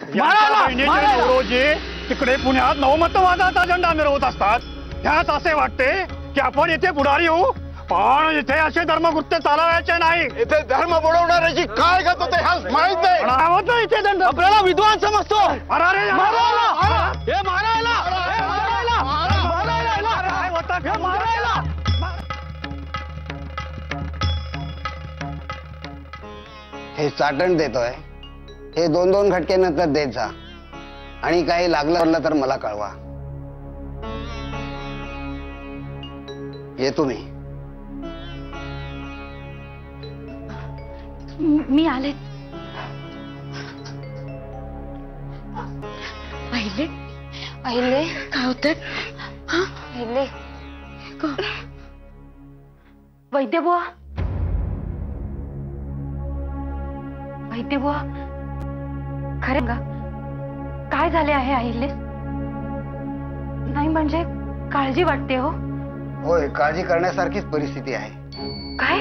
रोजी तिकडे पुण्यात नवमतवादाचा झेंडा मिरवत असतात. त्यात असे वाटते की आपण इथे पुढारी होऊ, पण इथे असे धर्मकृत्य चालवायचे नाही. इथे धर्म बुडवणाऱ्याची काय गत होते माहित नाही. इथे दंड आपल्याला विद्वान समजतो. हे चाटण देतोय, हे 2-2 घटके नंतर देत जा आणि काही लागलं तर मला कळवा. येतो मी. मी आले. अहिले अहिले काय होतंय? अहिले वैद्य बुवा, वैद्य बुवा, खरे का काय झाले आहे अहिले? नाही म्हणजे काळजी वाटते हो. होय, काळजी करण्यासारखीच परिस्थिती आहे. काय?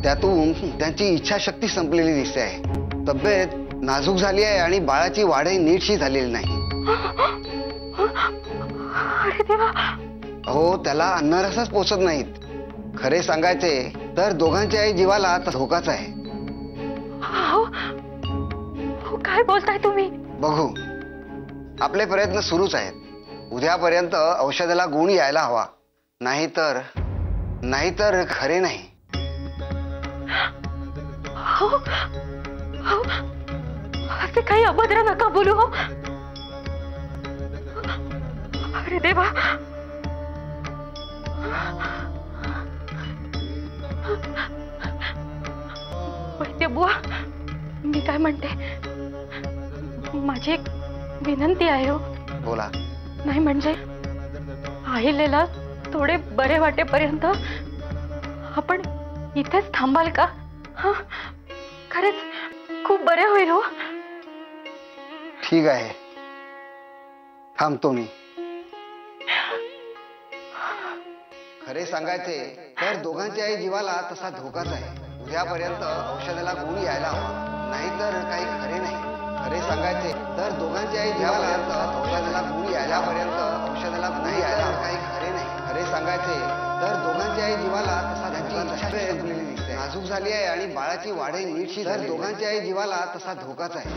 त्यातून त्यांची इच्छाशक्ती संपलेली दिसते आहे. तब्येत नाजूक झाली आहे आणि बाळाची वाढही नीटशी झालेली नाही. अरे देवा. हो, त्याला अन्नरसच पोचत नाहीत. खरे सांगायचे तर दोघांच्याही जीवाला धोकाच आहे. हो, काय बोलताय तुम्ही? बघू, आपले प्रयत्न सुरूच आहेत. उद्यापर्यंत औषधाला गुण यायला हवा, नाहीतर खरे नाही. हो, असे काही अभद्र नका बोलू हो. अरे देवा. वैद्य बुवा, मी काय म्हणते, माझी एक विनंती आहे हो. बोला. नाही म्हणजे आहिलेला थोडे बरे वाटेपर्यंत आपण इथेच थांबाल का? हा, खरंच खूप बरे होईल हो. ठीक आहे, थांबतो मी. खरे सांगायचे तर दोघांच्याही जीवाला तसा धोकाच आहे. उद्यापर्यंत औषधाला गुण यायला हवा, नाहीतर काही खरे नाही. खरे सांगायचे तर दोघांच्याही जीवाला औषधाला गुण यायलापर्यंत औषधाला नाही यायला काही खरे नाही. खरे सांगायचे तर दोघांच्याही जीवाला तसा नाजूक झाली आहे आणि बाळाची वाढही नीटशी झाली. दोघांच्याही जीवाला तसा धोकाच आहे.